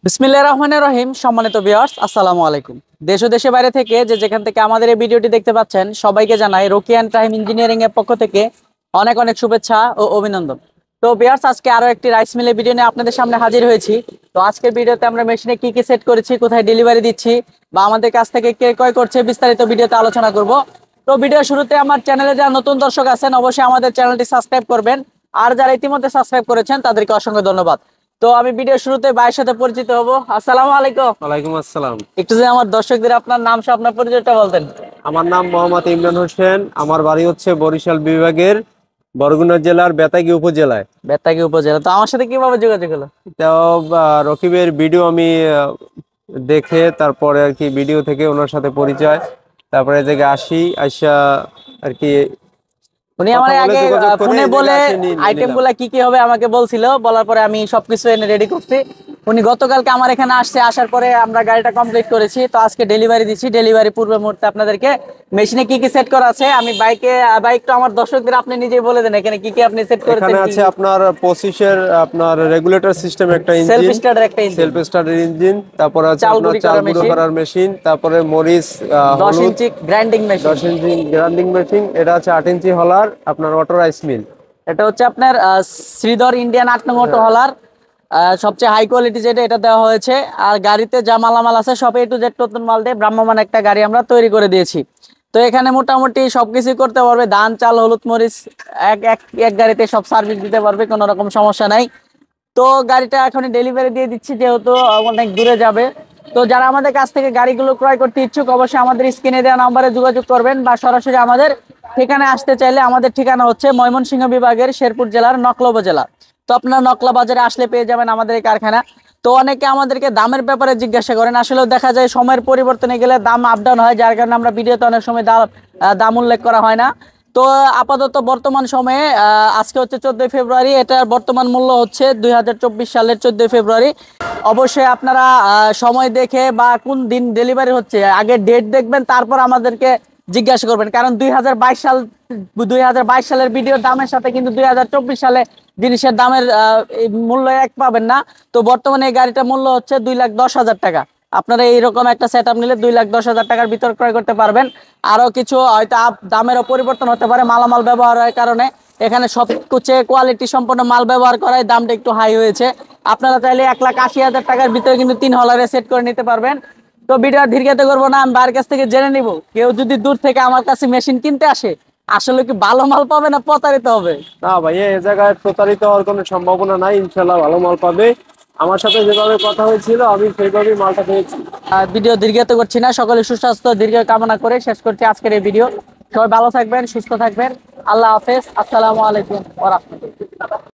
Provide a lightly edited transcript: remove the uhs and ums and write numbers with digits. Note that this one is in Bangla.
বিসমিল্লাহির রহমানির রহিম। সম্মানিত ভিউয়ার্স, আসসালামু আলাইকুম। দেশ ও দেশের বাইরে থেকে যেখান থেকে আমাদের এই ভিডিওটি দেখতে পাচ্ছেন সবাইকে জানাই রকি অ্যান্ড টাইম ইঞ্জিনিয়ারিং এর পক্ষ থেকে অনেক অনেক শুভেচ্ছা ও অভিনন্দন। তো ভিউয়ার্স, আজকে আরো একটি রাইস মিলের ভিডিও নিয়ে আপনাদের সামনে হাজির হয়েছি। তো আজকের ভিডিওতে আমরা মেশিনে কি কি সেট করেছি, কোথায় ডেলিভারি দিচ্ছি বা আমাদের কাছ থেকে কে ক্রয় করছে বিস্তারিত ভিডিওতে আলোচনা করব। তো ভিডিও শুরুতে আমার চ্যানেলে যারা নতুন দর্শক আছেন অবশ্যই আমাদের চ্যানেলটি সাবস্ক্রাইব করবেন, আর যারা ইতিমধ্যে সাবস্ক্রাইব করেছেন তাদেরকে অসংখ্য ধন্যবাদ। তো আমি ভিডিও শুরুতে ভাইয়ের সাথে পরিচিত হব। আসসালামু আলাইকুম। ওয়ালাইকুম আসসালাম। একটু যে আমার দর্শকদের আপনার নাম সহ আপনার পরিচয়টা বলতেন। আমার নাম মোহাম্মদ ইমরান হোসেন। আমার বাড়ি হচ্ছে বরিশাল বিভাগের বরগুনা জেলার বেতাগী উপজেলায়। বেতাগী উপজেলা। তো আমার সাথে কিভাবে যোগাযোগ হলো? তো রকিবের ভিডিও আমি দেখে তারপরে আর কি ভিডিও থেকে ওনার সাথে পরিচয়, তারপরে এই জায়গায় আসা আর কি উনি কথা আমার বলে আগে যোগাযোগ করে ফোনে এই বলে জায়গায় এসে আইটেম নিলাম। গুলা কি কি হবে আমাকে বলছিল, বলার পরে আমি সবকিছু এনে রেডি করছি। উনি গতকালকে আমার এখানে আসছে, আসার পরে আমরা গাড়িটা কমপ্লিট করেছি। তো আজকে ডেলিভারি দিচ্ছি। ডেলিভারি পূর্ব মুহূর্তে আপনাদেরকে মেশিনে কি কি সেট করা আছে আমি বাইকটা আমার দর্শকদের আপনি নিজেই বলে দেন এখানে কি কি আপনি সেট করেছেন। এখানে আছে আপনার 25-এর আপনার রেগুলেটর সিস্টেম একটা সেলফ ইঞ্জিন, স্টার্টার একটা ইঞ্জিন, সেলফ স্টার্টার ইঞ্জিন, তারপর আছে চাল আপনার গুঁড়ি চাল করা গুঁড়ো মেশিন, করার মেশিন, তারপরে মরিচ 10 হলুদ, ইঞ্চি গ্রাইন্ডিং মেশিন, 10 ইঞ্চি গ্রাইন্ডিং মেশিন, এটা আছে 8 ইঞ্চি হলার আপনার অটো রাইস মিল। এটা হচ্ছে আপনার শ্রীধর ইন্ডিয়ান 8 নং অটো হলার, সবচেয়ে হাই কোয়ালিটি যেটা এটা দেওয়া হয়েছে। আর গাড়িতে যা মালামাল আছে সব A to Z নতুন মাল দিয়ে ভ্রাম্যমান একটা গাড়ি আমরা তৈরি করে দিয়েছি। তো এখানে মোটামুটি সবকিছু করতে পারবে, ধান চাল হলুদ মরিচ এক এক এক গাড়িতে সব সার্ভিস দিতে পারবে, কোনো রকম সমস্যা নাই। তো গাড়িটা এখনই ডেলিভারি দিয়ে দিচ্ছি যেহেতু অনেক দূরে যাবে। তো যারা আমাদের কাছ থেকে গাড়িগুলো ক্রয় করতে ইচ্ছুক অবশ্যই আমাদের স্ক্রিনে দেওয়া নাম্বারে যোগাযোগ করবেন, বা সরাসরি আমাদের ঠিকানায় আসতে চাইলে আমাদের ঠিকানা হচ্ছে ময়মনসিংহ বিভাগের শেরপুর জেলার নকলা উপজেলা। তো আপনার নকলা বাজারে আসলে পেয়ে যাবেন আমাদের এই কারখানা। তো অনেকে আমাদেরকে দামের ব্যাপারে জিজ্ঞাসা করেন, আসলেও দেখা যায় সময়ের পরিবর্তনে গেলে দাম আপ ডাউন হয়, যার কারণে আমরা ভিডিওতে অনেক সময় দাম উল্লেখ করা হয় না। তো আপাতত বর্তমান সময়ে আজকে হচ্ছে 14 ফেব্রুয়ারি, এটার বর্তমান মূল্য হচ্ছে 2024 সালের 14 ফেব্রুয়ারি। অবশ্যই আপনারা সময় দেখে বা কোন দিন ডেলিভারি হচ্ছে আগে ডেট দেখবেন, তারপর আমাদেরকে জিজ্ঞাসা করবেন। কারণ 2022 সালের ভিডিওর দামের সাথে কিন্তু 2024 সালে জিনিসের দামের এই মূল্য এক পাবেন না। তো বর্তমানে এই গাড়িটার মূল্য হচ্ছে 2,10,000 টাকা। আপনারা এইরকম একটা সেট আপ নিলে 2,10,000 টাকার ভিতর ক্রয় করতে পারবেন। আরো কিছু হয়তো দামেরও পরিবর্তন হতে পারে মালামাল ব্যবহারের কারণে। এখানে সবকিছু কোয়ালিটি সম্পন্ন মাল ব্যবহার করায় দামটা একটু হাই হয়েছে। আপনারা চাইলে 1,80,000 টাকার ভিতরে কিন্তু 3 হলারে সেট করে নিতে পারবেন। তো ভিডিও দীর্ঘায়িত করবো না, আমি বাইরের কাছ থেকে জেনে নিব কেউ যদি দূর থেকে আমার কাছে মেশিন কিনতে আসে আসলে কি ভালো মাল পাবে না প্রতারিত হবে। না ভাইয়া, এই জায়গায় প্রতারিত হওয়ার কোনো সম্ভাবনা নাই, ইনশাল্লাহ ভালো মাল পাবে। আমার সাথে যেভাবে কথা হয়েছিল আমি সেইভাবেই মালটা পেয়েছি। ভিডিও দীর্ঘায়িত করছি না, সকলে সুস্বাস্থ্য দীর্ঘ কামনা করে শেষ করছি আজকের এই ভিডিও। সবাই ভালো থাকবেন, সুস্থ থাকবেন। আল্লাহ হাফেজ। আসসালামু আলাইকুম ওয়া রাহমাতুল্লাহ।